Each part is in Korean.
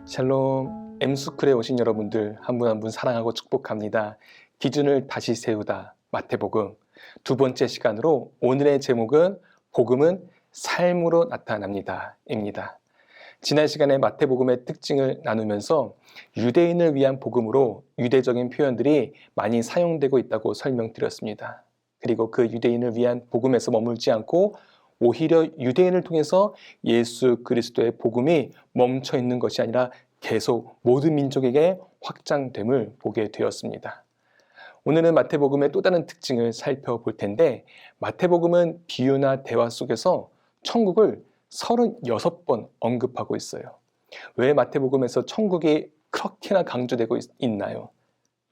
샬롬, M스쿨에 오신 여러분들 한 분 한 분 사랑하고 축복합니다. 기준을 다시 세우다 마태복음 두 번째 시간으로 오늘의 제목은 복음은 삶으로 나타납니다 입니다. 지난 시간에 마태복음의 특징을 나누면서 유대인을 위한 복음으로 유대적인 표현들이 많이 사용되고 있다고 설명드렸습니다. 그리고 그 유대인을 위한 복음에서 머물지 않고 오히려 유대인을 통해서 예수 그리스도의 복음이 멈춰 있는 것이 아니라 계속 모든 민족에게 확장됨을 보게 되었습니다. 오늘은 마태복음의 또 다른 특징을 살펴볼 텐데, 마태복음은 비유나 대화 속에서 천국을 36번 언급하고 있어요. 왜 마태복음에서 천국이 그렇게나 강조되고 있나요?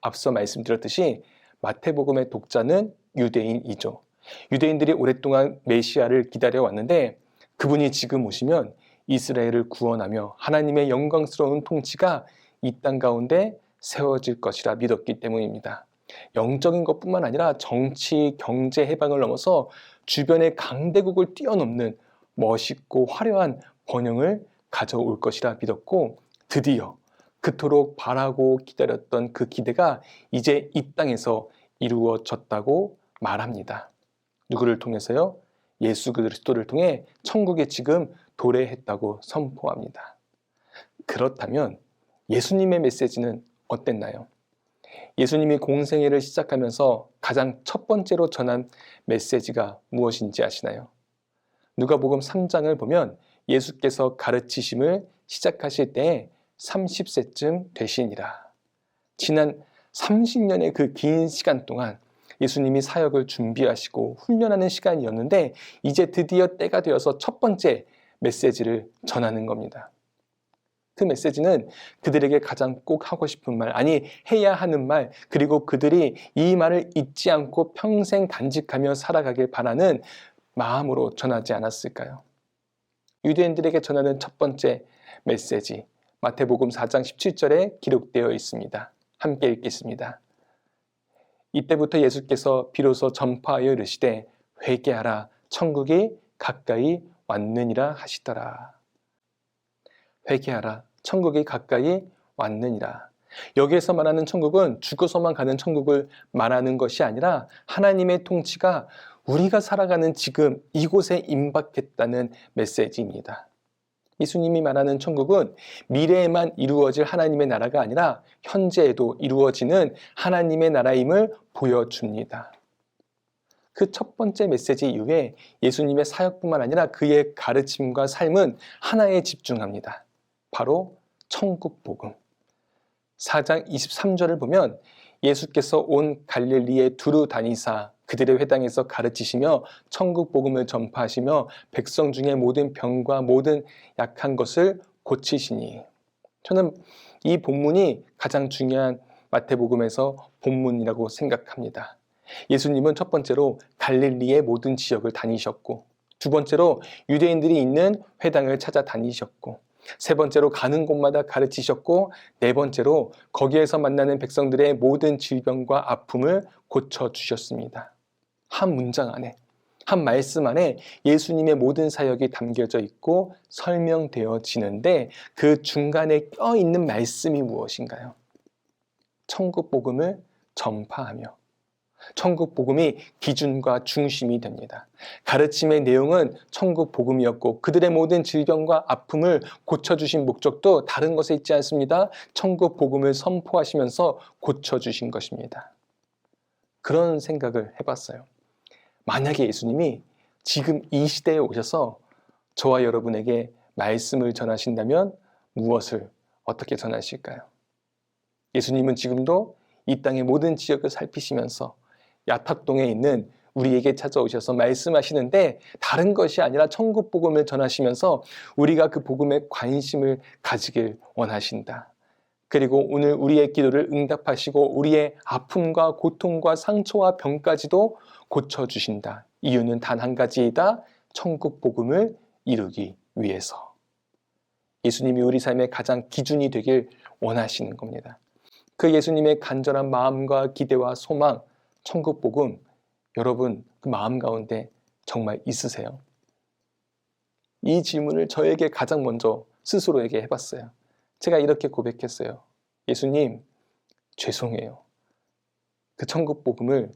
앞서 말씀드렸듯이 마태복음의 독자는 유대인이죠. 유대인들이 오랫동안 메시아를 기다려왔는데 그분이 지금 오시면 이스라엘을 구원하며 하나님의 영광스러운 통치가 이 땅 가운데 세워질 것이라 믿었기 때문입니다. 영적인 것뿐만 아니라 정치, 경제 해방을 넘어서 주변의 강대국을 뛰어넘는 멋있고 화려한 번영을 가져올 것이라 믿었고, 드디어 그토록 바라고 기다렸던 그 기대가 이제 이 땅에서 이루어졌다고 말합니다. 누구를 통해서요? 예수 그리스도를 통해 천국에 지금 도래했다고 선포합니다. 그렇다면 예수님의 메시지는 어땠나요? 예수님이 공생애를 시작하면서 가장 첫 번째로 전한 메시지가 무엇인지 아시나요? 누가복음 3장을 보면 예수께서 가르치심을 시작하실 때에 30세쯤 되시니라. 지난 30년의 그 긴 시간 동안 예수님이 사역을 준비하시고 훈련하는 시간이었는데 이제 드디어 때가 되어서 첫 번째 메시지를 전하는 겁니다. 그 메시지는 그들에게 가장 꼭 하고 싶은 말, 아니 해야 하는 말, 그리고 그들이 이 말을 잊지 않고 평생 간직하며 살아가길 바라는 마음으로 전하지 않았을까요? 유대인들에게 전하는 첫 번째 메시지, 마태복음 4장 17절에 기록되어 있습니다. 함께 읽겠습니다. 이때부터 예수께서 비로소 전파하여 이르시되 회개하라 천국이 가까이 왔느니라 하시더라. 회개하라 천국이 가까이 왔느니라. 여기에서 말하는 천국은 죽어서만 가는 천국을 말하는 것이 아니라 하나님의 통치가 우리가 살아가는 지금 이곳에 임박했다는 메시지입니다. 예수님이 말하는 천국은 미래에만 이루어질 하나님의 나라가 아니라 현재에도 이루어지는 하나님의 나라임을 보여줍니다. 그 첫 번째 메시지 이후에 예수님의 사역뿐만 아니라 그의 가르침과 삶은 하나에 집중합니다. 바로 천국 복음. 4장 23절을 보면 예수께서 온 갈릴리에 두루 다니사 그들의 회당에서 가르치시며 천국 복음을 전파하시며 백성 중에 모든 병과 모든 약한 것을 고치시니. 저는 이 본문이 가장 중요한 마태복음에서 본문이라고 생각합니다. 예수님은 첫 번째로 갈릴리의 모든 지역을 다니셨고, 두 번째로 유대인들이 있는 회당을 찾아다니셨고, 세 번째로 가는 곳마다 가르치셨고, 네 번째로 거기에서 만나는 백성들의 모든 질병과 아픔을 고쳐주셨습니다. 한 문장 안에, 한 말씀 안에 예수님의 모든 사역이 담겨져 있고 설명되어지는데 그 중간에 껴있는 말씀이 무엇인가요? 천국 복음을 전파하며, 천국 복음이 기준과 중심이 됩니다. 가르침의 내용은 천국 복음이었고 그들의 모든 질병과 아픔을 고쳐주신 목적도 다른 것에 있지 않습니다. 천국 복음을 선포하시면서 고쳐주신 것입니다. 그런 생각을 해봤어요. 만약에 예수님이 지금 이 시대에 오셔서 저와 여러분에게 말씀을 전하신다면 무엇을 어떻게 전하실까요? 예수님은 지금도 이 땅의 모든 지역을 살피시면서 야탑동에 있는 우리에게 찾아오셔서 말씀하시는데 다른 것이 아니라 천국 복음을 전하시면서 우리가 그 복음에 관심을 가지길 원하신다. 그리고 오늘 우리의 기도를 응답하시고 우리의 아픔과 고통과 상처와 병까지도 고쳐주신다. 이유는 단 한 가지이다. 천국 복음을 이루기 위해서. 예수님이 우리 삶의 가장 기준이 되길 원하시는 겁니다. 그 예수님의 간절한 마음과 기대와 소망, 천국 복음, 여러분 그 마음 가운데 정말 있으세요? 이 질문을 저에게 가장 먼저 스스로에게 해봤어요. 제가 이렇게 고백했어요. 예수님, 죄송해요. 그 천국 복음을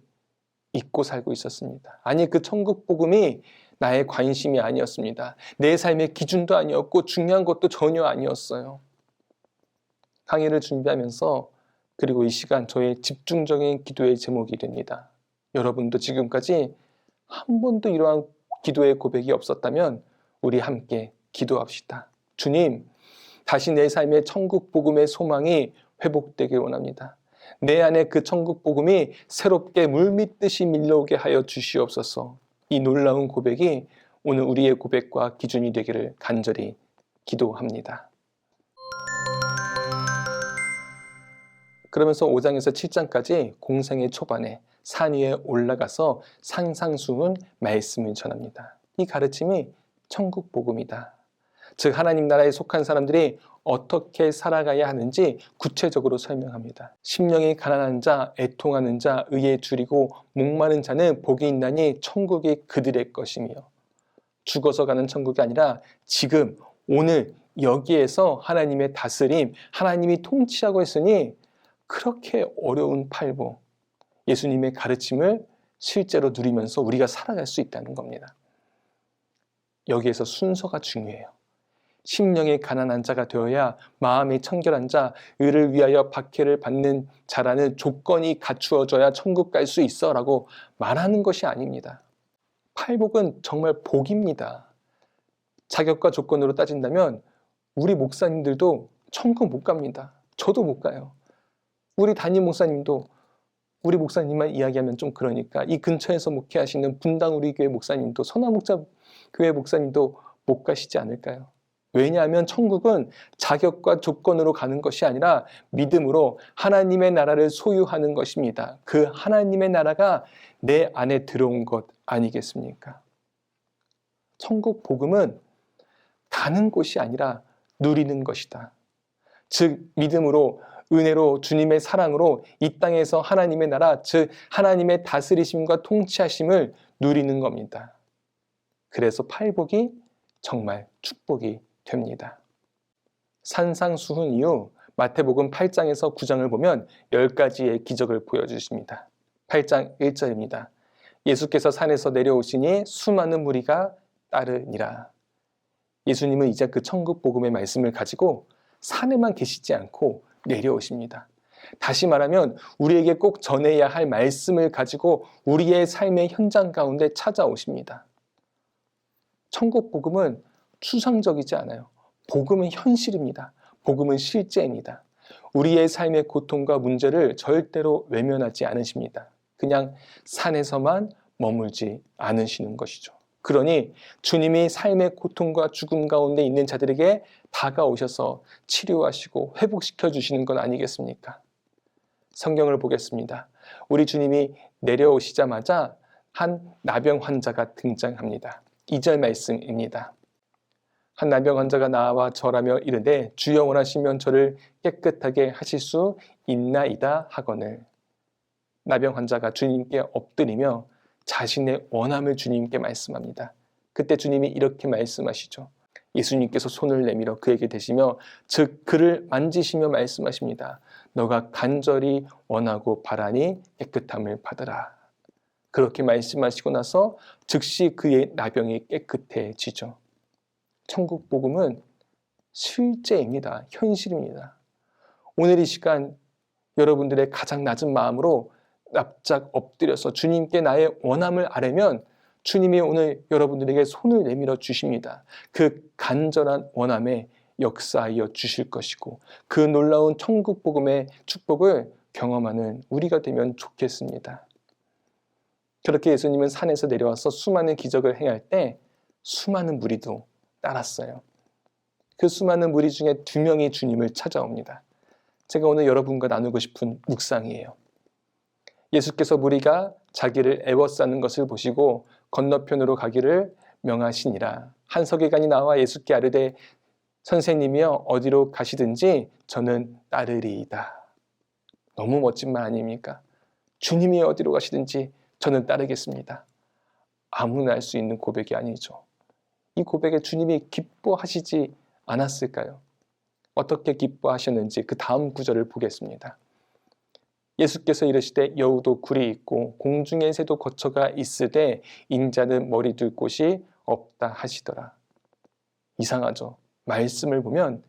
잊고 살고 있었습니다. 아니, 그 천국 복음이 나의 관심이 아니었습니다. 내 삶의 기준도 아니었고 중요한 것도 전혀 아니었어요. 강의를 준비하면서 그리고 이 시간 저의 집중적인 기도의 제목이 됩니다. 여러분도 지금까지 한 번도 이러한 기도의 고백이 없었다면 우리 함께 기도합시다. 주님, 다시 내 삶의 천국 복음의 소망이 회복되길 원합니다. 내 안에 그 천국 복음이 새롭게 물밀듯이 밀려오게 하여 주시옵소서. 이 놀라운 고백이 오늘 우리의 고백과 기준이 되기를 간절히 기도합니다. 그러면서 5장에서 7장까지 공생의 초반에 산 위에 올라가서 상상수훈 말씀을 전합니다. 이 가르침이 천국 복음이다. 즉 하나님 나라에 속한 사람들이 어떻게 살아가야 하는지 구체적으로 설명합니다. 심령이 가난한 자, 애통하는 자, 의에 줄이고 목마른 자는 복이 있나니 천국이 그들의 것이며, 죽어서 가는 천국이 아니라 지금 오늘 여기에서 하나님의 다스림, 하나님이 통치하고 있으니 그렇게 어려운 팔복, 예수님의 가르침을 실제로 누리면서 우리가 살아갈 수 있다는 겁니다. 여기에서 순서가 중요해요. 심령이 가난한 자가 되어야 마음이 청결한 자, 의를 위하여 박해를 받는 자라는 조건이 갖추어져야 천국 갈 수 있어 라고 말하는 것이 아닙니다. 팔복은 정말 복입니다. 자격과 조건으로 따진다면 우리 목사님들도 천국 못 갑니다. 저도 못 가요. 우리 담임 목사님도, 우리 목사님만 이야기하면 좀 그러니까 이 근처에서 목회하시는 분당 우리 교회 목사님도, 선화목자 교회 목사님도 못 가시지 않을까요? 왜냐하면 천국은 자격과 조건으로 가는 것이 아니라 믿음으로 하나님의 나라를 소유하는 것입니다. 그 하나님의 나라가 내 안에 들어온 것 아니겠습니까? 천국 복음은 가는 곳이 아니라 누리는 것이다. 즉 믿음으로, 은혜로, 주님의 사랑으로 이 땅에서 하나님의 나라, 즉 하나님의 다스리심과 통치하심을 누리는 겁니다. 그래서 팔복이 정말 축복이 됩니다. 산상수훈 이후 마태복음 8장에서 9장을 보면 10가지의 기적을 보여주십니다. 8장 1절입니다. 예수께서 산에서 내려오시니 수많은 무리가 따르니라. 예수님은 이제 그 천국 복음의 말씀을 가지고 산에만 계시지 않고 내려오십니다. 다시 말하면 우리에게 꼭 전해야 할 말씀을 가지고 우리의 삶의 현장 가운데 찾아오십니다. 천국 복음은 추상적이지 않아요. 복음은 현실입니다. 복음은 실제입니다. 우리의 삶의 고통과 문제를 절대로 외면하지 않으십니다. 그냥 산에서만 머물지 않으시는 것이죠. 그러니 주님이 삶의 고통과 죽음 가운데 있는 자들에게 다가오셔서 치료하시고 회복시켜 주시는 건 아니겠습니까? 성경을 보겠습니다. 우리 주님이 내려오시자마자 한 나병 환자가 등장합니다. 2절 말씀입니다. 한 나병 환자가 나와 절하며 이르되 주여 원하시면 저를 깨끗하게 하실 수 있나이다 하거늘. 나병 환자가 주님께 엎드리며 자신의 원함을 주님께 말씀합니다. 그때 주님이 이렇게 말씀하시죠. 예수님께서 손을 내밀어 그에게 대시며 즉 그를 만지시며 말씀하십니다. 너가 간절히 원하고 바라니 깨끗함을 받으라. 그렇게 말씀하시고 나서 즉시 그의 나병이 깨끗해지죠. 천국 복음은 실제입니다. 현실입니다. 오늘 이 시간 여러분들의 가장 낮은 마음으로 납작 엎드려서 주님께 나의 원함을 아뢰면 주님이 오늘 여러분들에게 손을 내밀어 주십니다. 그 간절한 원함에 역사하여 주실 것이고 그 놀라운 천국 복음의 축복을 경험하는 우리가 되면 좋겠습니다. 그렇게 예수님은 산에서 내려와서 수많은 기적을 행할 때 수많은 무리도 따랐어요. 그 수많은 무리 중에 2명이 주님을 찾아옵니다. 제가 오늘 여러분과 나누고 싶은 묵상이에요. 예수께서 무리가 자기를 애워싸는 것을 보시고 건너편으로 가기를 명하시니라. 한 서기관이 나와 예수께 아뢰되 선생님이여 어디로 가시든지 저는 따르리이다. 너무 멋진 말 아닙니까? 주님이 어디로 가시든지 저는 따르겠습니다. 아무나 할 수 있는 고백이 아니죠. 이 고백에 주님이 기뻐하시지 않았을까요? 어떻게 기뻐하셨는지 그 다음 구절을 보겠습니다. 예수께서 이르시되 여우도 굴이 있고 공중의 새도 거처가 있으되 인자는 머리 둘 곳이 없다 하시더라. 이상하죠. 말씀을 보면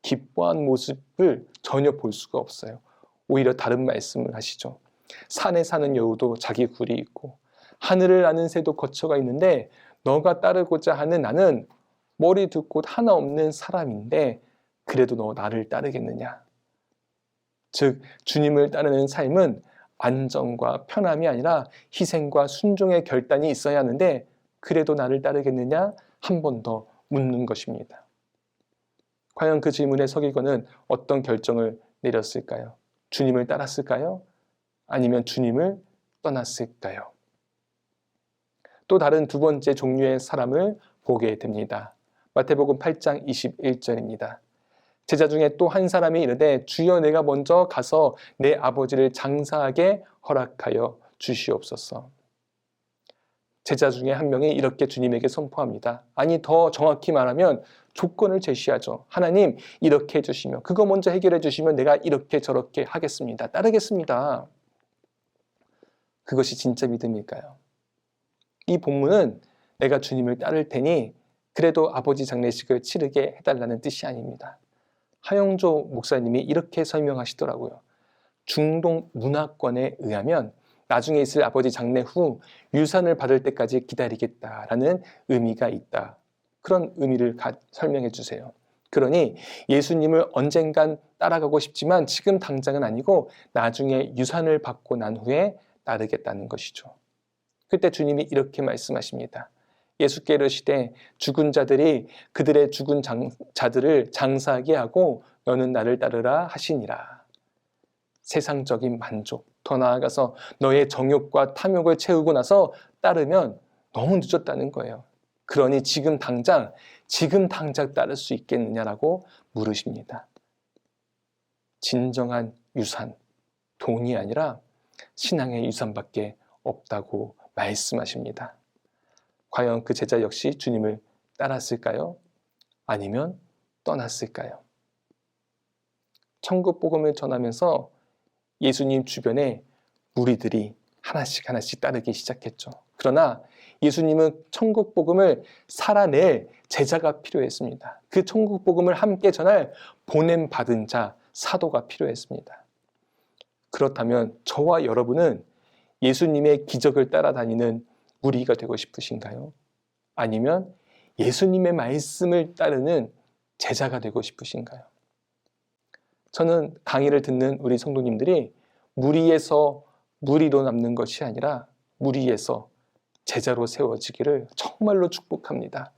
기뻐한 모습을 전혀 볼 수가 없어요. 오히려 다른 말씀을 하시죠. 산에 사는 여우도 자기 굴이 있고 하늘을 나는 새도 거처가 있는데 너가 따르고자 하는 나는 머리 둘 곳 하나 없는 사람인데 그래도 너 나를 따르겠느냐. 즉 주님을 따르는 삶은 안정과 편함이 아니라 희생과 순종의 결단이 있어야 하는데 그래도 나를 따르겠느냐 한 번 더 묻는 것입니다. 과연 그 질문에 서기관은 어떤 결정을 내렸을까요? 주님을 따랐을까요? 아니면 주님을 떠났을까요? 또 다른 두 번째 종류의 사람을 보게 됩니다. 마태복음 8장 21절입니다. 제자 중에 또 한 사람이 이르되 주여 내가 먼저 가서 내 아버지를 장사하게 허락하여 주시옵소서. 제자 중에 한 명이 이렇게 주님에게 선포합니다. 아니 더 정확히 말하면 조건을 제시하죠. 하나님 이렇게 해주시면 그거 먼저 해결해 주시면 내가 이렇게 저렇게 하겠습니다. 따르겠습니다. 그것이 진짜 믿음일까요? 이 본문은 내가 주님을 따를 테니 그래도 아버지 장례식을 치르게 해달라는 뜻이 아닙니다. 하영조 목사님이 이렇게 설명하시더라고요. 중동 문화권에 의하면 나중에 있을 아버지 장례 후 유산을 받을 때까지 기다리겠다라는 의미가 있다. 그런 의미를 설명해 주세요. 그러니 예수님을 언젠간 따라가고 싶지만 지금 당장은 아니고 나중에 유산을 받고 난 후에 따르겠다는 것이죠. 그때 주님이 이렇게 말씀하십니다. 예수께 이르시되 죽은 자들이 그들의 죽은 자들을 장사하게 하고 너는 나를 따르라 하시니라. 세상적인 만족, 더 나아가서 너의 정욕과 탐욕을 채우고 나서 따르면 너무 늦었다는 거예요. 그러니 지금 당장 따를 수 있겠느냐라고 물으십니다. 진정한 유산, 돈이 아니라 신앙의 유산밖에 없다고 말씀하십니다. 과연 그 제자 역시 주님을 따랐을까요? 아니면 떠났을까요? 천국 복음을 전하면서 예수님 주변에 무리들이 하나씩 따르기 시작했죠. 그러나 예수님은 천국 복음을 살아낼 제자가 필요했습니다. 그 천국 복음을 함께 전할 보냄 받은 자, 사도가 필요했습니다. 그렇다면 저와 여러분은 예수님의 기적을 따라다니는 무리가 되고 싶으신가요? 아니면 예수님의 말씀을 따르는 제자가 되고 싶으신가요? 저는 강의를 듣는 우리 성도님들이 무리에서 무리로 남는 것이 아니라 무리에서 제자로 세워지기를 정말로 축복합니다.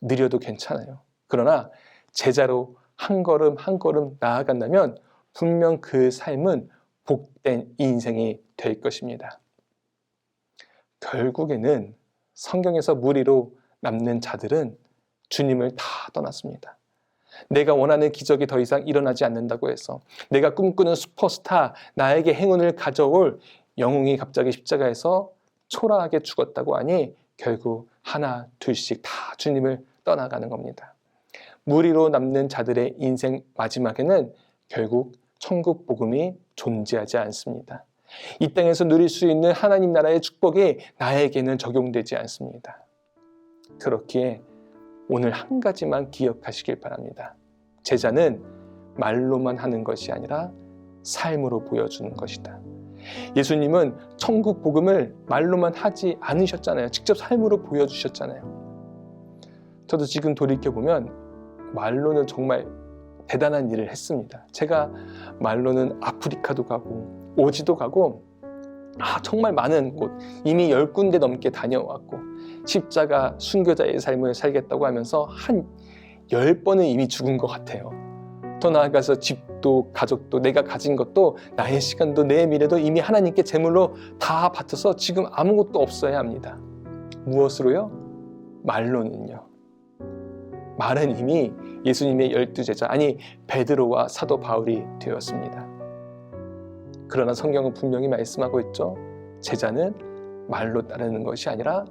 느려도 괜찮아요. 그러나 제자로 한 걸음 한 걸음 나아간다면 분명 그 삶은 복된 인생이 될 것입니다. 결국에는 성경에서 무리로 남는 자들은 주님을 다 떠났습니다. 내가 원하는 기적이 더 이상 일어나지 않는다고 해서 내가 꿈꾸는 슈퍼스타, 나에게 행운을 가져올 영웅이 갑자기 십자가에서 초라하게 죽었다고 하니 결국 하나 둘씩 다 주님을 떠나가는 겁니다. 무리로 남는 자들의 인생 마지막에는 결국 천국 복음이 존재하지 않습니다. 이 땅에서 누릴 수 있는 하나님 나라의 축복이 나에게는 적용되지 않습니다. 그렇기에 오늘 한 가지만 기억하시길 바랍니다. 제자는 말로만 하는 것이 아니라 삶으로 보여주는 것이다. 예수님은 천국 복음을 말로만 하지 않으셨잖아요. 직접 삶으로 보여주셨잖아요. 저도 지금 돌이켜보면 말로는 정말 대단한 일을 했습니다. 제가 말로는 아프리카도 가고 오지도 가고 정말 많은 곳 이미 10군데 넘게 다녀왔고 십자가 순교자의 삶을 살겠다고 하면서 한 10번은 이미 죽은 것 같아요. 더 나아가서 집도 가족도 내가 가진 것도 나의 시간도 내 미래도 이미 하나님께 제물로 다 바쳐서 지금 아무것도 없어야 합니다. 무엇으로요? 말로는요. 말은 이미 예수님의 12제자 아니 베드로와 사도 바울이 되었습니다. 그러나 성경은 분명히 말씀하고 있죠. 제자는 말로 따르는 것이 아니라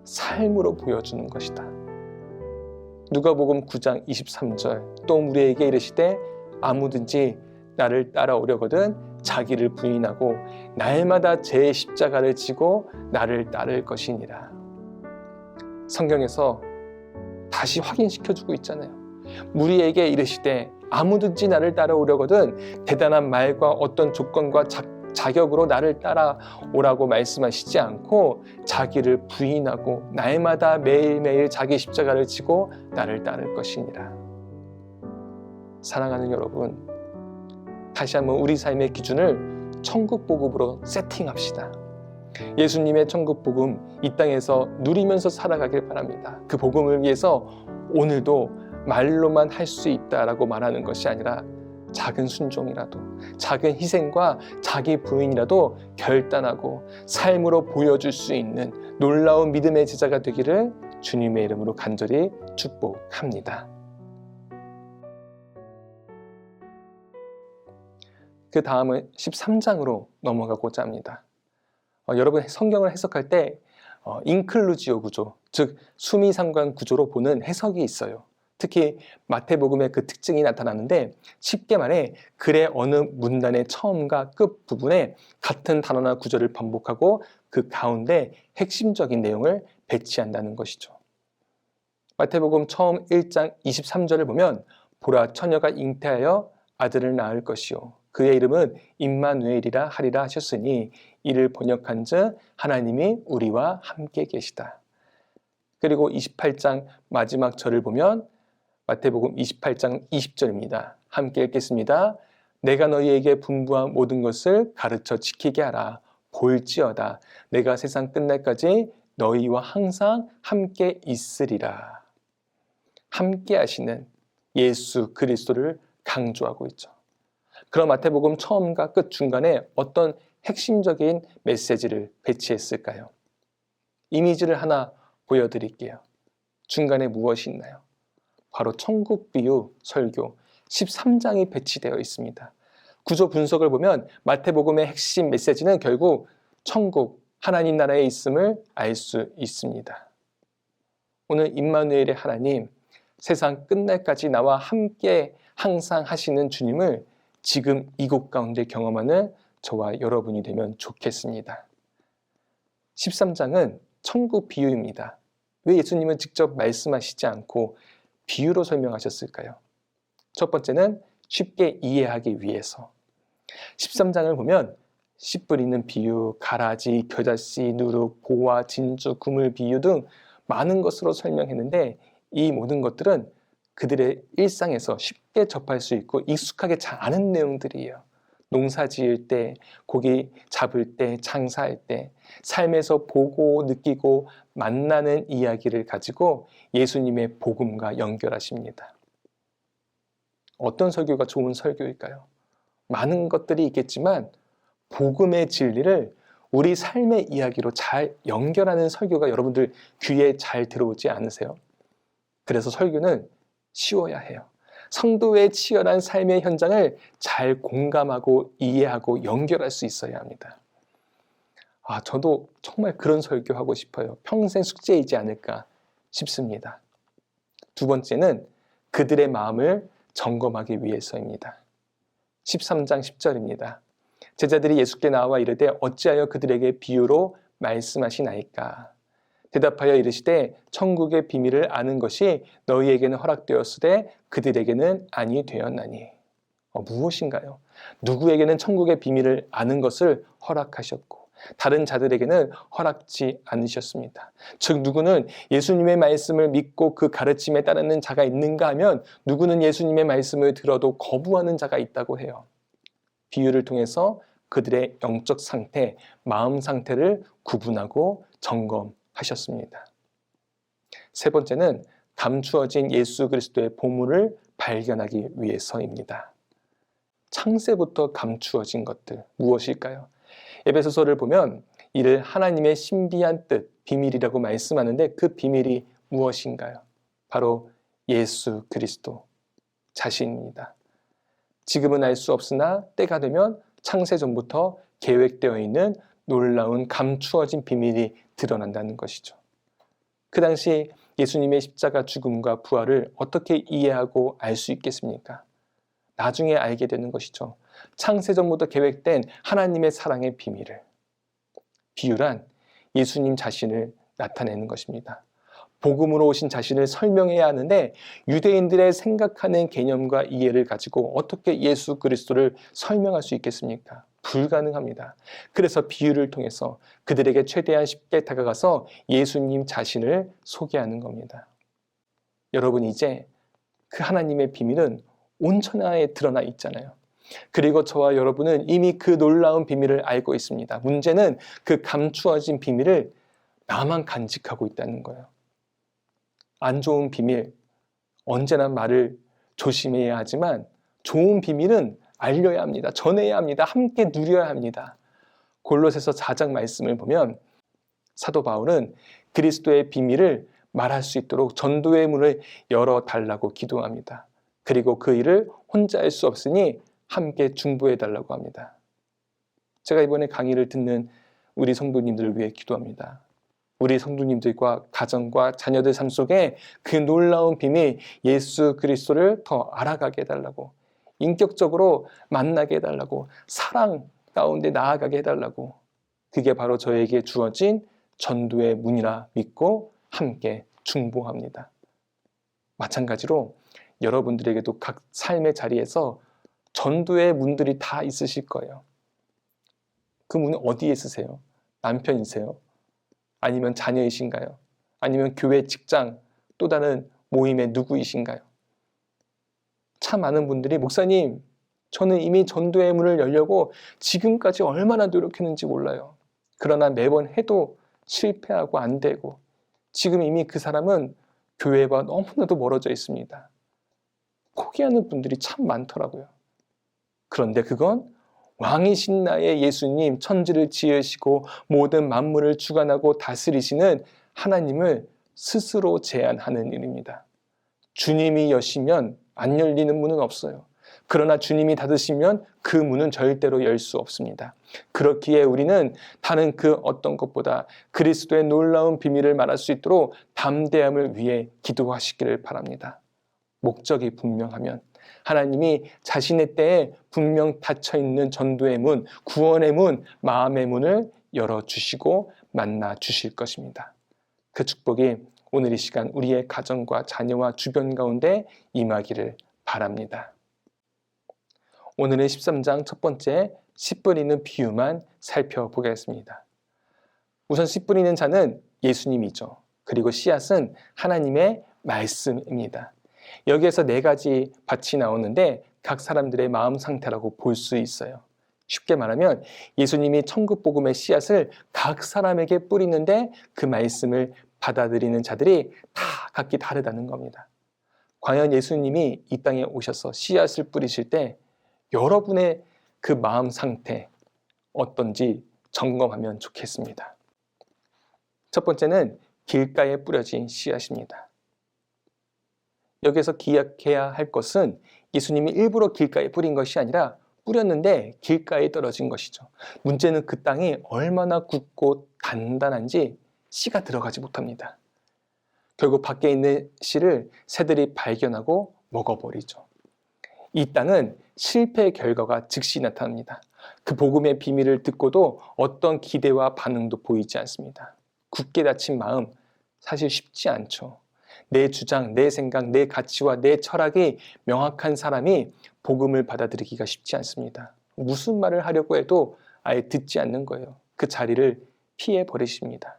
삶으로 보여주는 것이다. 누가복음 9장 23절 또 우리에게 이르시되 아무든지 나를 따라오려거든 자기를 부인하고 날마다 제 십자가를 지고 나를 따를 것이니라. 성경에서 다시 확인시켜주고 있잖아요. 우리에게 이르시되 아무든지 나를 따라오려거든 대단한 말과 어떤 조건과 자격으로 나를 따라오라고 말씀하시지 않고 자기를 부인하고 날마다 매일매일 자기 십자가를 지고 나를 따를 것이니라. 사랑하는 여러분, 다시 한번 우리 삶의 기준을 천국복음으로 세팅합시다. 예수님의 천국복음 이 땅에서 누리면서 살아가길 바랍니다. 그 복음을 위해서 오늘도 말로만 할 수 있다라고 말하는 것이 아니라 작은 순종이라도, 작은 희생과 자기 부인이라도 결단하고 삶으로 보여줄 수 있는 놀라운 믿음의 제자가 되기를 주님의 이름으로 간절히 축복합니다. 그 다음은 13장으로 넘어가고자 합니다. 여러분 성경을 해석할 때 인클루지오 구조, 즉 수미상관 구조로 보는 해석이 있어요. 특히 마태복음의 그 특징이 나타나는데 쉽게 말해 글의 어느 문단의 처음과 끝 부분에 같은 단어나 구절을 반복하고 그 가운데 핵심적인 내용을 배치한다는 것이죠. 마태복음 처음 1장 23절을 보면 보라 처녀가 잉태하여 아들을 낳을 것이요 그의 이름은 임마누엘이라 하리라 하셨으니 이를 번역한즉 하나님이 우리와 함께 계시다. 그리고 28장 마지막 절을 보면 마태복음 28장 20절입니다. 함께 읽겠습니다. 내가 너희에게 분부한 모든 것을 가르쳐 지키게 하라. 볼지어다. 내가 세상 끝날까지 너희와 항상 함께 있으리라. 함께 하시는 예수 그리스도를 강조하고 있죠. 그럼 마태복음 처음과 끝 중간에 어떤 핵심적인 메시지를 배치했을까요? 이미지를 하나 보여드릴게요. 중간에 무엇이 있나요? 바로 천국 비유 설교 13장이 배치되어 있습니다. 구조 분석을 보면 마태복음의 핵심 메시지는 결국 천국, 하나님 나라에 있음을 알 수 있습니다. 오늘 임마누엘의 하나님, 세상 끝날까지 나와 함께 항상 하시는 주님을 지금 이곳 가운데 경험하는 저와 여러분이 되면 좋겠습니다. 13장은 천국 비유입니다. 왜 예수님은 직접 말씀하시지 않고 비유로 설명하셨을까요? 첫 번째는 쉽게 이해하기 위해서. 13장을 보면 씨 뿌리는 비유, 가라지, 겨자씨, 누룩, 보화, 진주, 그물 비유 등 많은 것으로 설명했는데 이 모든 것들은 그들의 일상에서 쉽게 접할 수 있고 익숙하게 잘 아는 내용들이에요. 농사 지을 때, 고기 잡을 때, 장사할 때 삶에서 보고 느끼고 만나는 이야기를 가지고 예수님의 복음과 연결하십니다. 어떤 설교가 좋은 설교일까요? 많은 것들이 있겠지만 복음의 진리를 우리 삶의 이야기로 잘 연결하는 설교가 여러분들 귀에 잘 들어오지 않으세요? 그래서 설교는 쉬워야 해요. 성도의 치열한 삶의 현장을 잘 공감하고 이해하고 연결할 수 있어야 합니다. 저도 정말 그런 설교하고 싶어요. 평생 숙제이지 않을까 싶습니다. 두 번째는 그들의 마음을 점검하기 위해서입니다. 13장 10절입니다. 제자들이 예수께 나와 이르되 어찌하여 그들에게 비유로 말씀하시나이까? 대답하여 이르시되 천국의 비밀을 아는 것이 너희에게는 허락되었으되 그들에게는 아니 되었나니. 무엇인가요? 누구에게는 천국의 비밀을 아는 것을 허락하셨고 다른 자들에게는 허락지 않으셨습니다. 즉 누구는 예수님의 말씀을 믿고 그 가르침에 따르는 자가 있는가 하면 누구는 예수님의 말씀을 들어도 거부하는 자가 있다고 해요. 비유를 통해서 그들의 영적 상태, 마음 상태를 구분하고 점검하셨습니다. 세 번째는 감추어진 예수 그리스도의 보물을 발견하기 위해서입니다. 창세부터 감추어진 것들 무엇일까요? 에베소서를 보면 이를 하나님의 신비한 뜻, 비밀이라고 말씀하는데 그 비밀이 무엇인가요? 바로 예수 그리스도 자신입니다. 지금은 알 수 없으나 때가 되면 창세전부터 계획되어 있는 놀라운 감추어진 비밀이 드러난다는 것이죠. 그 당시 예수님의 십자가 죽음과 부활을 어떻게 이해하고 알 수 있겠습니까? 나중에 알게 되는 것이죠. 창세전부터 계획된 하나님의 사랑의 비밀을. 비유란 예수님 자신을 나타내는 것입니다. 복음으로 오신 자신을 설명해야 하는데 유대인들의 생각하는 개념과 이해를 가지고 어떻게 예수 그리스도를 설명할 수 있겠습니까? 불가능합니다. 그래서 비유를 통해서 그들에게 최대한 쉽게 다가가서 예수님 자신을 소개하는 겁니다. 여러분, 이제 그 하나님의 비밀은 온천하에 드러나 있잖아요. 그리고 저와 여러분은 이미 그 놀라운 비밀을 알고 있습니다. 문제는 그 감추어진 비밀을 나만 간직하고 있다는 거예요. 안 좋은 비밀, 언제나 말을 조심해야 하지만 좋은 비밀은 알려야 합니다. 전해야 합니다. 함께 누려야 합니다. 골로새서 4장 말씀을 보면 사도 바울은 그리스도의 비밀을 말할 수 있도록 전도의 문을 열어달라고 기도합니다. 그리고 그 일을 혼자 할 수 없으니 함께 중보해달라고 합니다. 제가 이번에 강의를 듣는 우리 성도님들을 위해 기도합니다. 우리 성도님들과 가정과 자녀들 삶 속에 그 놀라운 비밀 예수 그리스도를 더 알아가게 해달라고, 인격적으로 만나게 해달라고, 사랑 가운데 나아가게 해달라고, 그게 바로 저에게 주어진 전도의 문이라 믿고 함께 중보합니다. 마찬가지로 여러분들에게도 각 삶의 자리에서 전도의 문들이 다 있으실 거예요. 그 문은 어디에 있으세요? 남편이세요? 아니면 자녀이신가요? 아니면 교회, 직장, 또 다른 모임의 누구이신가요? 참 많은 분들이 목사님, 저는 이미 전도의 문을 열려고 지금까지 얼마나 노력했는지 몰라요. 그러나 매번 해도 실패하고 안 되고 지금 이미 그 사람은 교회와 너무나도 멀어져 있습니다. 포기하는 분들이 참 많더라고요. 그런데 그건 왕이신 나의 예수님, 천지를 지으시고 모든 만물을 주관하고 다스리시는 하나님을 스스로 제안하는 일입니다. 주님이 여시면 안 열리는 문은 없어요. 그러나 주님이 닫으시면 그 문은 절대로 열 수 없습니다. 그렇기에 우리는 다른 그 어떤 것보다 그리스도의 놀라운 비밀을 말할 수 있도록 담대함을 위해 기도하시기를 바랍니다. 목적이 분명하면 하나님이 자신의 때에 분명 닫혀있는 전도의 문, 구원의 문, 마음의 문을 열어주시고 만나 주실 것입니다. 그 축복이 오늘 이 시간 우리의 가정과 자녀와 주변 가운데 임하기를 바랍니다. 오늘은 13장 첫 번째 씨 뿌리는 비유만 살펴보겠습니다. 우선 씨 뿌리는 자는 예수님이죠. 그리고 씨앗은 하나님의 말씀입니다. 여기에서 4가지 밭이 나오는데 각 사람들의 마음 상태라고 볼 수 있어요. 쉽게 말하면 예수님이 천국 복음의 씨앗을 각 사람에게 뿌리는데 그 말씀을 받아들이는 자들이 다 각기 다르다는 겁니다. 과연 예수님이 이 땅에 오셔서 씨앗을 뿌리실 때 여러분의 그 마음 상태 어떤지 점검하면 좋겠습니다. 첫 번째는 길가에 뿌려진 씨앗입니다. 여기서 기억해야 할 것은 예수님이 일부러 길가에 뿌린 것이 아니라 뿌렸는데 길가에 떨어진 것이죠. 문제는 그 땅이 얼마나 굳고 단단한지 씨가 들어가지 못합니다. 결국 밖에 있는 씨를 새들이 발견하고 먹어버리죠. 이 땅은 실패의 결과가 즉시 나타납니다. 그 복음의 비밀을 듣고도 어떤 기대와 반응도 보이지 않습니다. 굳게 닫힌 마음 사실 쉽지 않죠. 내 주장, 내 생각, 내 가치와 내 철학이 명확한 사람이 복음을 받아들이기가 쉽지 않습니다. 무슨 말을 하려고 해도 아예 듣지 않는 거예요. 그 자리를 피해 버리십니다.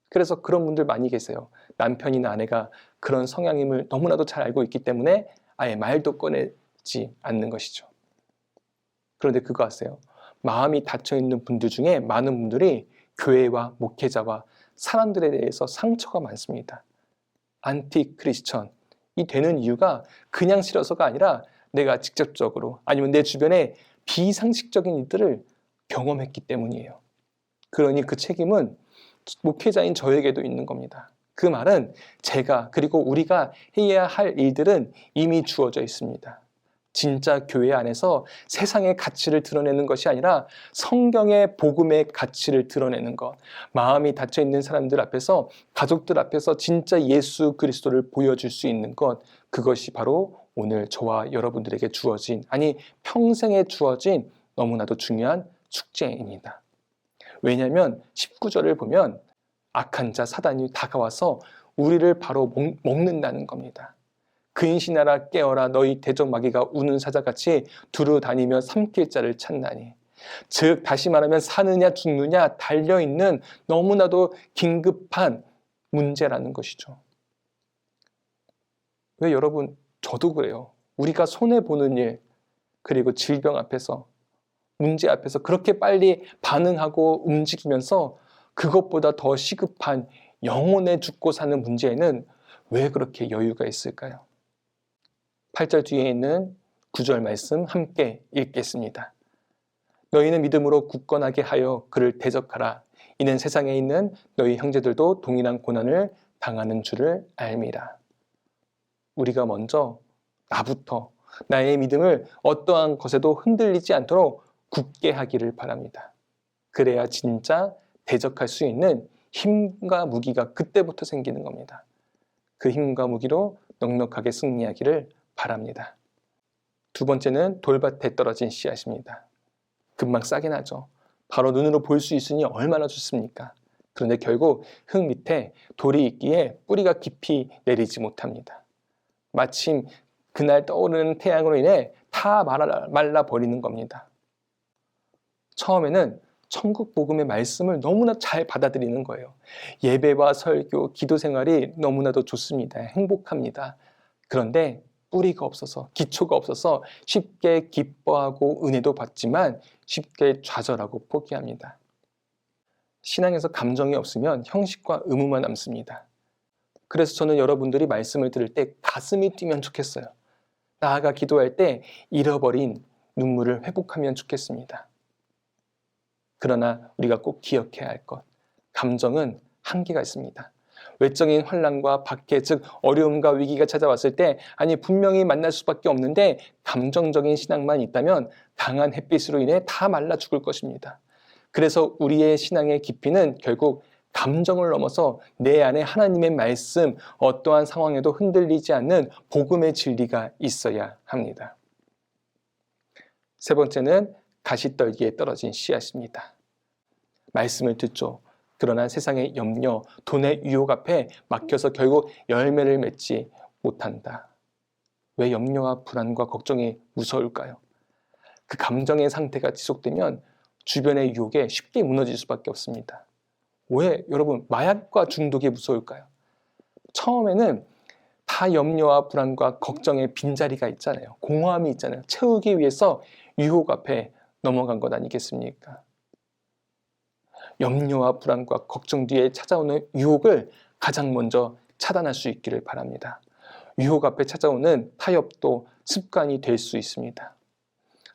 그래서 그런 분들 많이 계세요. 남편이나 아내가 그런 성향임을 너무나도 잘 알고 있기 때문에 아예 말도 꺼내지 않는 것이죠. 그런데 그거 아세요? 마음이 닫혀있는 분들 중에 많은 분들이 교회와 목회자와 사람들에 대해서 상처가 많습니다. 안티 크리스천, 이 되는 이유가 그냥 싫어서가 아니라 내가 직접적으로 아니면 내 주변에 비상식적인 일들을 경험했기 때문이에요. 그러니 그 책임은 목회자인 저에게도 있는 겁니다. 그 말은 제가 그리고 우리가 해야 할 일들은 이미 주어져 있습니다. 진짜 교회 안에서 세상의 가치를 드러내는 것이 아니라 성경의 복음의 가치를 드러내는 것. 마음이 닫혀있는 사람들 앞에서, 가족들 앞에서 진짜 예수 그리스도를 보여줄 수 있는 것. 그것이 바로 오늘 저와 여러분들에게 주어진, 아니 평생에 주어진 너무나도 중요한 숙제입니다. 왜냐하면 19절을 보면 악한 자 사단이 다가와서 우리를 바로 먹는다는 겁니다. 근신하라 깨어라 너희 대적 마귀가 우는 사자같이 두루 다니며 삼킬 자를 찾나니. 즉 다시 말하면 사느냐 죽느냐 달려있는 너무나도 긴급한 문제라는 것이죠. 왜 여러분, 저도 그래요. 우리가 손해보는 일, 그리고 질병 앞에서, 문제 앞에서 그렇게 빨리 반응하고 움직이면서 그것보다 더 시급한 영혼에 죽고 사는 문제에는 왜 그렇게 여유가 있을까요? 8절 뒤에 있는 9절 말씀 함께 읽겠습니다. 너희는 믿음으로 굳건하게 하여 그를 대적하라. 이는 세상에 있는 너희 형제들도 동일한 고난을 당하는 줄을 알미라. 우리가 먼저 나부터 나의 믿음을 어떠한 것에도 흔들리지 않도록 굳게 하기를 바랍니다. 그래야 진짜 대적할 수 있는 힘과 무기가 그때부터 생기는 겁니다. 그 힘과 무기로 넉넉하게 승리하기를 바랍니다. 두 번째는 돌밭에 떨어진 씨앗입니다. 금방 싸게 나죠. 바로 눈으로 볼 수 있으니 얼마나 좋습니까? 그런데 결국 흙 밑에 돌이 있기에 뿌리가 깊이 내리지 못합니다. 마침 그날 떠오르는 태양으로 인해 다 말라버리는 겁니다. 처음에는 천국 복음의 말씀을 너무나 잘 받아들이는 거예요. 예배와 설교, 기도 생활이 너무나도 좋습니다. 행복합니다. 그런데 뿌리가 없어서, 기초가 없어서 쉽게 기뻐하고 은혜도 받지만 쉽게 좌절하고 포기합니다. 신앙에서 감정이 없으면 형식과 의무만 남습니다. 그래서 저는 여러분들이 말씀을 들을 때 가슴이 뛰면 좋겠어요. 나아가 기도할 때 잃어버린 눈물을 회복하면 좋겠습니다. 그러나 우리가 꼭 기억해야 할 것, 감정은 한계가 있습니다. 외적인 환난과 박해, 즉 어려움과 위기가 찾아왔을 때 아니 분명히 만날 수밖에 없는데 감정적인 신앙만 있다면 강한 햇빛으로 인해 다 말라 죽을 것입니다. 그래서 우리의 신앙의 깊이는 결국 감정을 넘어서 내 안에 하나님의 말씀, 어떠한 상황에도 흔들리지 않는 복음의 진리가 있어야 합니다. 세 번째는 가시떨기에 떨어진 씨앗입니다. 말씀을 듣죠. 그러나 세상의 염려, 돈의 유혹 앞에 막혀서 결국 열매를 맺지 못한다. 왜 염려와 불안과 걱정이 무서울까요? 그 감정의 상태가 지속되면 주변의 유혹에 쉽게 무너질 수밖에 없습니다. 왜 여러분 마약과 중독이 무서울까요? 처음에는 다 염려와 불안과 걱정의 빈자리가 있잖아요. 공허함이 있잖아요. 채우기 위해서 유혹 앞에 넘어간 것 아니겠습니까? 염려와 불안과 걱정 뒤에 찾아오는 유혹을 가장 먼저 차단할 수 있기를 바랍니다. 유혹 앞에 찾아오는 타협도 습관이 될 수 있습니다.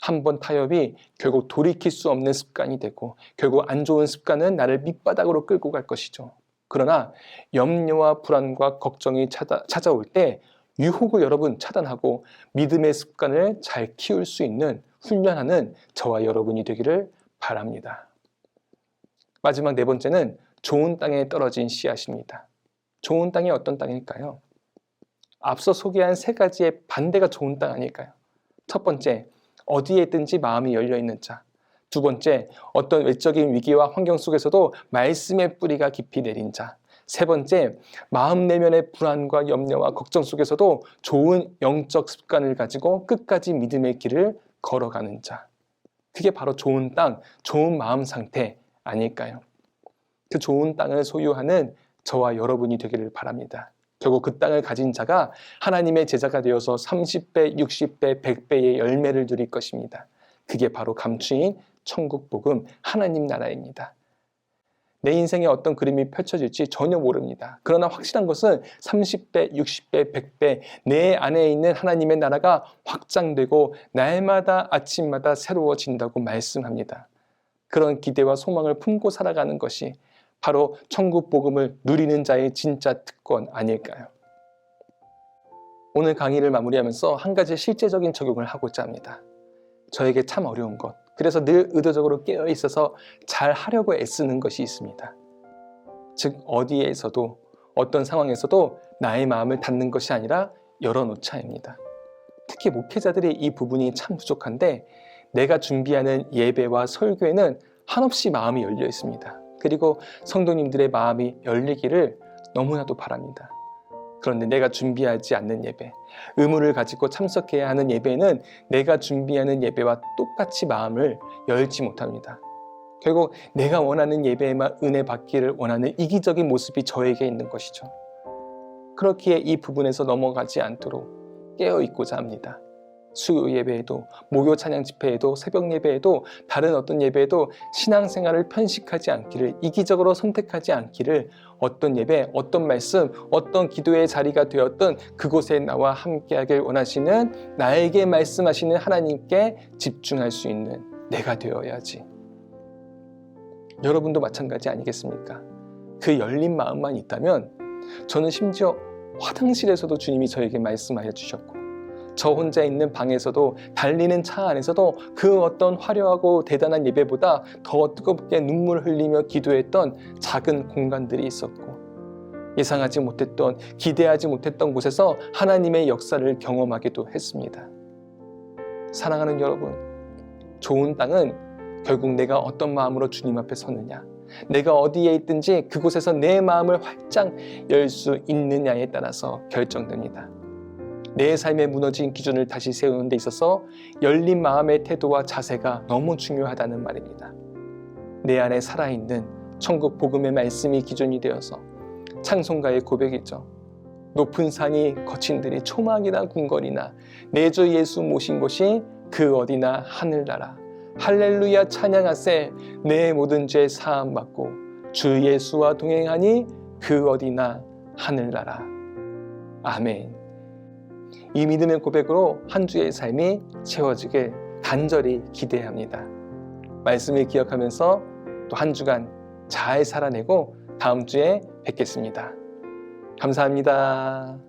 한번 타협이 결국 돌이킬 수 없는 습관이 되고 결국 안 좋은 습관은 나를 밑바닥으로 끌고 갈 것이죠. 그러나 염려와 불안과 걱정이 찾아올 때 유혹을 여러분 차단하고 믿음의 습관을 잘 키울 수 있는 훈련하는 저와 여러분이 되기를 바랍니다. 마지막 네 번째는 좋은 땅에 떨어진 씨앗입니다. 좋은 땅이 어떤 땅일까요? 앞서 소개한 세 가지의 반대가 좋은 땅 아닐까요? 첫 번째, 어디에 있든지 마음이 열려있는 자. 두 번째, 어떤 외적인 위기와 환경 속에서도 말씀의 뿌리가 깊이 내린 자. 세 번째, 마음 내면의 불안과 염려와 걱정 속에서도 좋은 영적 습관을 가지고 끝까지 믿음의 길을 걸어가는 자. 그게 바로 좋은 땅, 좋은 마음 상태 아닐까요? 그 좋은 땅을 소유하는 저와 여러분이 되기를 바랍니다. 결국 그 땅을 가진 자가 하나님의 제자가 되어서 30배, 60배, 100배의 열매를 누릴 것입니다. 그게 바로 감추인 천국 복음 하나님 나라입니다. 내 인생에 어떤 그림이 펼쳐질지 전혀 모릅니다. 그러나 확실한 것은 30배, 60배, 100배 내 안에 있는 하나님의 나라가 확장되고 날마다 아침마다 새로워진다고 말씀합니다. 그런 기대와 소망을 품고 살아가는 것이 바로 천국 복음을 누리는 자의 진짜 특권 아닐까요? 오늘 강의를 마무리하면서 한 가지 실제적인 적용을 하고자 합니다. 저에게 참 어려운 것, 그래서 늘 의도적으로 깨어 있어서 잘 하려고 애쓰는 것이 있습니다. 즉 어디에서도 어떤 상황에서도 나의 마음을 닫는 것이 아니라 열어놓자입니다. 특히 목회자들이 이 부분이 참 부족한데 내가 준비하는 예배와 설교에는 한없이 마음이 열려 있습니다. 그리고 성도님들의 마음이 열리기를 너무나도 바랍니다. 그런데 내가 준비하지 않는 예배, 의무를 가지고 참석해야 하는 예배는 내가 준비하는 예배와 똑같이 마음을 열지 못합니다. 결국 내가 원하는 예배에만 은혜 받기를 원하는 이기적인 모습이 저에게 있는 것이죠. 그렇기에 이 부분에서 넘어가지 않도록 깨어 있고자 합니다. 수요 예배에도, 목요 찬양 집회에도, 새벽 예배에도, 다른 어떤 예배에도 신앙생활을 편식하지 않기를, 이기적으로 선택하지 않기를, 어떤 예배, 어떤 말씀, 어떤 기도의 자리가 되었든 그곳에 나와 함께하길 원하시는, 나에게 말씀하시는 하나님께 집중할 수 있는 내가 되어야지. 여러분도 마찬가지 아니겠습니까? 그 열린 마음만 있다면 저는 심지어 화장실에서도 주님이 저에게 말씀하여 주셨고, 저 혼자 있는 방에서도, 달리는 차 안에서도 그 어떤 화려하고 대단한 예배보다 더 뜨겁게 눈물 흘리며 기도했던 작은 공간들이 있었고, 예상하지 못했던, 기대하지 못했던 곳에서 하나님의 역사를 경험하기도 했습니다. 사랑하는 여러분, 좋은 땅은 결국 내가 어떤 마음으로 주님 앞에 서느냐, 내가 어디에 있든지 그곳에서 내 마음을 활짝 열 수 있느냐에 따라서 결정됩니다. 내 삶의 무너진 기준을 다시 세우는 데 있어서 열린 마음의 태도와 자세가 너무 중요하다는 말입니다. 내 안에 살아있는 천국 복음의 말씀이 기준이 되어서 찬송가의 고백이죠. 높은 산이 거친 들이 초막이나 궁궐이나 내 주 예수 모신 곳이 그 어디나 하늘나라. 할렐루야 찬양하세. 내 모든 죄 사함 받고 주 예수와 동행하니 그 어디나 하늘나라. 아멘. 이 믿음의 고백으로 한 주의 삶이 채워지길 간절히 기대합니다. 말씀을 기억하면서 또 한 주간 잘 살아내고 다음 주에 뵙겠습니다. 감사합니다.